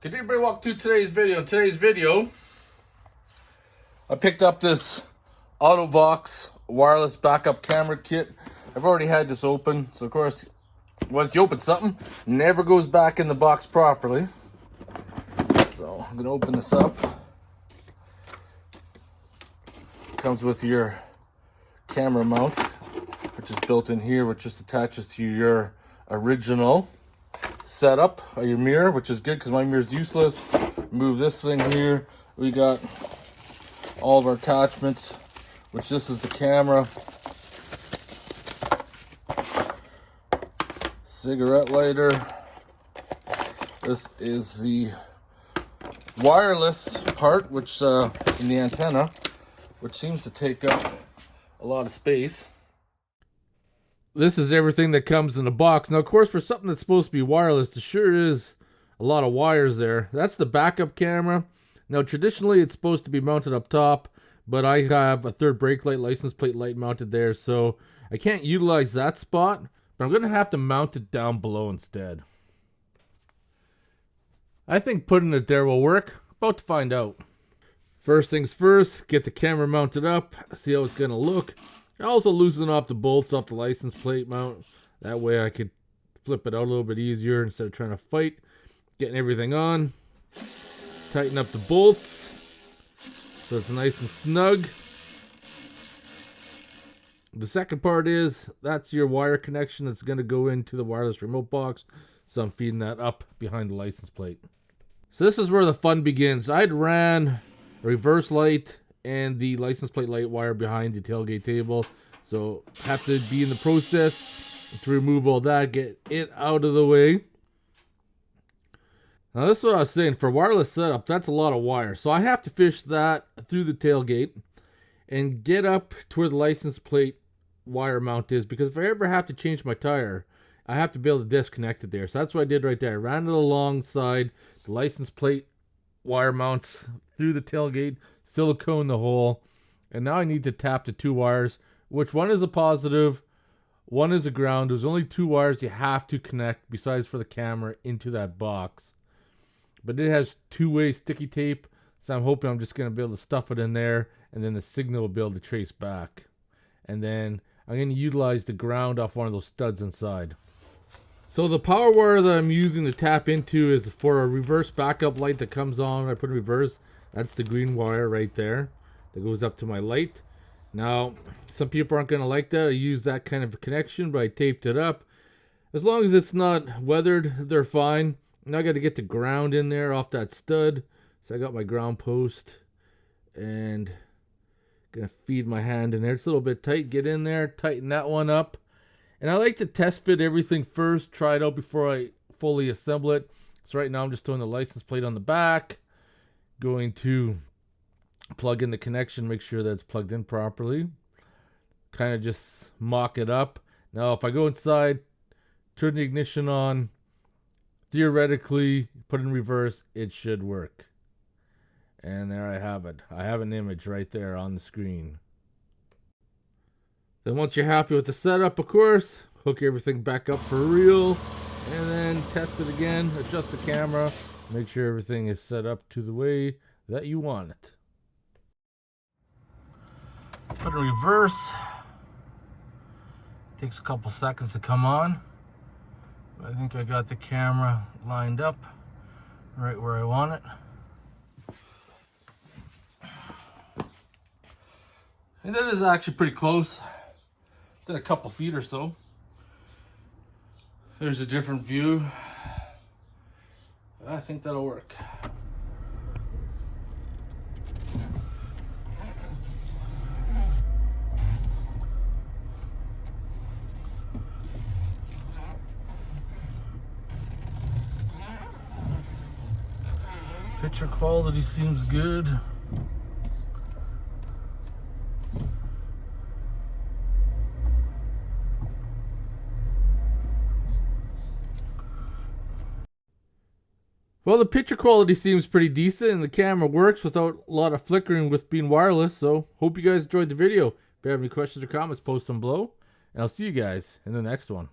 Continue to walk through today's video. In today's video, I picked up this auto-vox wireless backup camera kit. I've already had this open, so of course, once you open something, it never goes back in the box properly. So I'm gonna open this up. Comes with your camera mount, which is built in here, which just attaches to your original setup of your mirror, which is good because my mirror is useless. Move this thing here. We got all of our attachments, which this is the camera, cigarette lighter. This is the wireless part, which in the antenna, which seems to take up a lot of space. This is everything that comes in the box. Now, of course, for something that's supposed to be wireless, there sure is a lot of wires there. That's the backup camera. Now, traditionally, it's supposed to be mounted up top, but I have a third brake light, license plate light mounted there, so I can't utilize that spot, but I'm going to have to mount it down below instead. I think putting it there will work. About to find out. First things first, get the camera mounted up, see how it's going to look. I also loosen off the bolts off the license plate mount. That way I could flip it out a little bit easier instead of trying to fight. Getting everything on. Tighten up the bolts so it's nice and snug. The second part is, that's your wire connection that's going to go into the wireless remote box. So I'm feeding that up behind the license plate. So this is where the fun begins. I'd ran a reverse light and the license plate light wire behind the tailgate table, so have to be in the process to remove all that, get it out of the way. Now this is what I was saying, for wireless setup, that's a lot of wire, so I have to fish that through the tailgate and get up to where the license plate wire mount is, because if I ever have to change my tire, I have to be able to disconnect it there. So that's what I did right there. I ran it alongside the license plate wire mounts through the tailgate, silicone the hole, and now I need to tap the two wires, which one is a positive, one is a ground. There's only two wires you have to connect besides for the camera into that box, but it has two-way sticky tape, so I'm hoping I'm just going to be able to stuff it in there, and then the signal will be able to trace back. And then I'm going to utilize the ground off one of those studs inside. So the power wire that I'm using to tap into is for a reverse backup light that comes on. I put in reverse. That's the green wire right there that goes up to my light. Now, some people aren't going to like that. I use that kind of connection, but I taped it up. As long as it's not weathered, they're fine. Now I got to get the ground in there off that stud. So I got my ground post and going to feed my hand in there. It's a little bit tight. Get in there, tighten that one up. And I like to test fit everything first, try it out before I fully assemble it. So right now I'm just throwing the license plate on the back. Going to plug in the connection, make sure that it's plugged in properly. Kind of just mock it up. Now if I go inside, turn the ignition on, theoretically put it in reverse, it should work. And there I have it. I have an image right there on the screen. Then once you're happy with the setup, of course, hook everything back up for real, and then test it again, adjust the camera, make sure everything is set up to the way that you want it. Put it in reverse. Takes a couple seconds to come on. But I think I got the camera lined up right where I want it. And that is actually pretty close. Did a couple feet or so. There's a different view. I think that'll work. Picture quality seems good. Well, the picture quality seems pretty decent and the camera works without a lot of flickering with being wireless, so hope you guys enjoyed the video. If you have any questions or comments, post them below, and I'll see you guys in the next one.